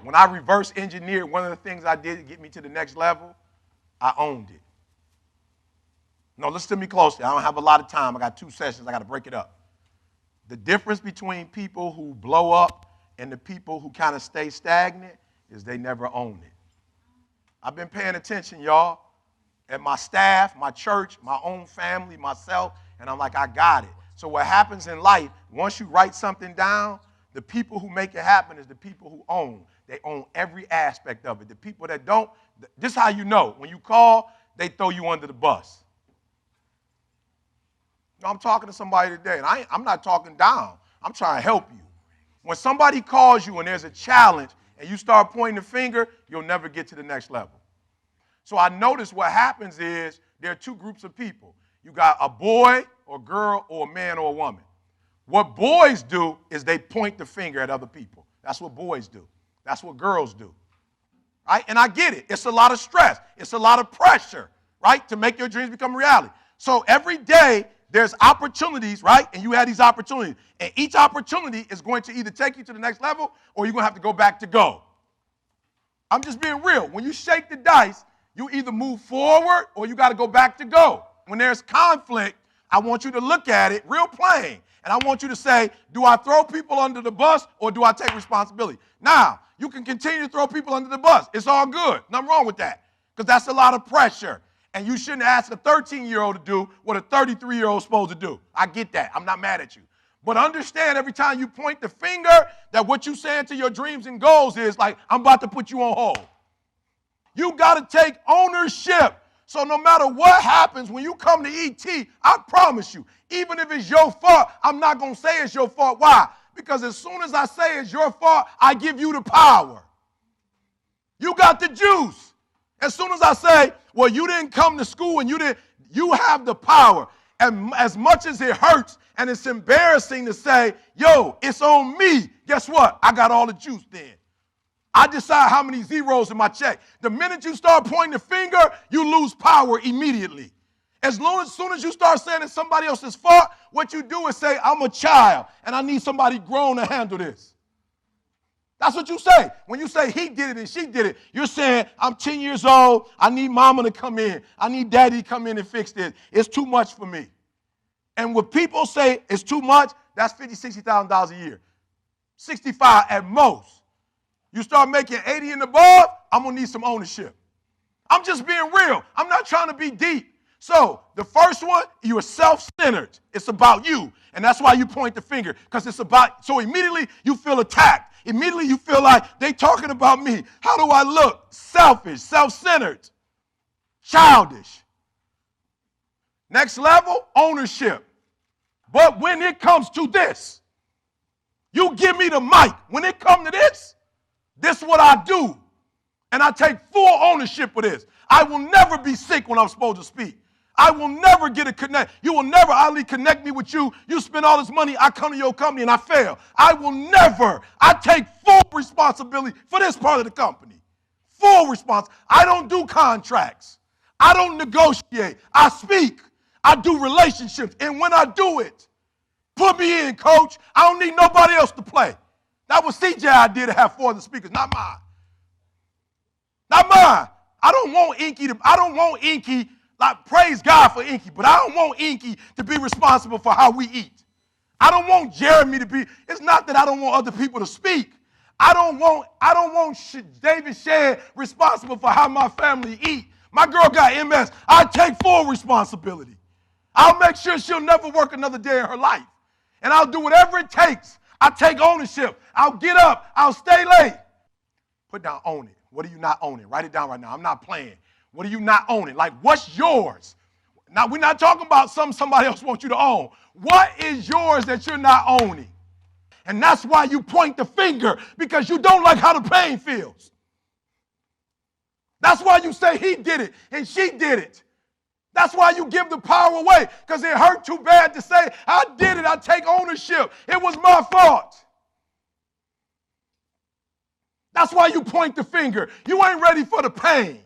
When I reverse engineered one of the things I did to get me to the next level, I owned it. No, listen to me closely. I don't have a lot of time. I got 2 sessions. I got to break it up. The difference between people who blow up and the people who kind of stay stagnant is they never own it. I've been paying attention, y'all, at my staff, my church, my own family, myself, and I'm like, I got it. So what happens in life, once you write something down, the people who make it happen is the people who own. They own every aspect of it. The people that don't, this is how you know. When you call, they throw you under the bus. I'm talking to somebody today, and I'm not talking down. I'm trying to help you. When somebody calls you and there's a challenge and you start pointing the finger, you'll never get to the next level. So I noticed what happens is there are 2 groups of people. You got a boy or girl or a man or a woman. What boys do is they point the finger at other people. That's what boys do. That's what girls do. Right? And I get it. It's a lot of stress. It's a lot of pressure, right, to make your dreams become reality. So every day, there's opportunities, right? And you have these opportunities. And each opportunity is going to either take you to the next level or you're going to have to go back to go. I'm just being real. When you shake the dice, you either move forward or you got to go back to go. When there's conflict, I want you to look at it real plain. And I want you to say, do I throw people under the bus or do I take responsibility? Now, you can continue to throw people under the bus. It's all good. Nothing wrong with that because that's a lot of pressure. And you shouldn't ask a 13-year-old to do what a 33-year-old is supposed to do. I get that. I'm not mad at you. But understand every time you point the finger that what you're saying to your dreams and goals is like, I'm about to put you on hold. You got to take ownership. So no matter what happens when you come to ET, I promise you, even if it's your fault, I'm not going to say it's your fault. Why? Because as soon as I say it's your fault, I give you the power. You got the juice. As soon as I say, well, you didn't come to school and you have the power. And as much as it hurts and it's embarrassing to say, yo, it's on me, guess what? I got all the juice then. I decide how many zeros in my check. The minute you start pointing the finger, you lose power immediately. As soon as you start saying it's somebody else's fault, what you do is say, I'm a child and I need somebody grown to handle this. That's what you say. When you say he did it and she did it, you're saying, I'm 10 years old. I need mama to come in. I need daddy to come in and fix this. It's too much for me. And when people say it's too much, that's $50,000, $60,000 a year. 65 at most. You start making 80 and above, I'm going to need some ownership. I'm just being real. I'm not trying to be deep. So the first one, you are self-centered. It's about you. And that's why you point the finger, because it's about, so immediately you feel attacked. Immediately you feel like they talking about me. How do I look? Selfish, self-centered, childish. Next level, ownership. But when it comes to this, you give me the mic. When it comes to this is what I do. And I take full ownership of this. I will never be sick when I'm supposed to speak. I will never get a connect. You will never oddly connect me with you. You spend all this money. I come to your company and I fail. I will never. I take full responsibility for this part of the company. Full responsibility. I don't do contracts. I don't negotiate. I speak. I do relationships. And when I do it, put me in, coach. I don't need nobody else to play. That was CJ idea to have 4 other speakers, not mine. Not mine. I don't want Inky. Like, praise God for Inky, but I don't want Inky to be responsible for how we eat. I don't want Jeremy to be, it's not that I don't want other people to speak. I don't want David Shedd responsible for how my family eat. My girl got MS. I take full responsibility. I'll make sure she'll never work another day in her life. And I'll do whatever it takes. I take ownership. I'll get up. I'll stay late. Put down, own it. What are you not owning? Write it down right now. I'm not playing. What are you not owning? Like, what's yours? Now, we're not talking about somebody else wants you to own. What is yours that you're not owning? And that's why you point the finger, because you don't like how the pain feels. That's why you say he did it and she did it. That's why you give the power away, because it hurt too bad to say, I did it, I take ownership. It was my fault. That's why you point the finger. You ain't ready for the pain.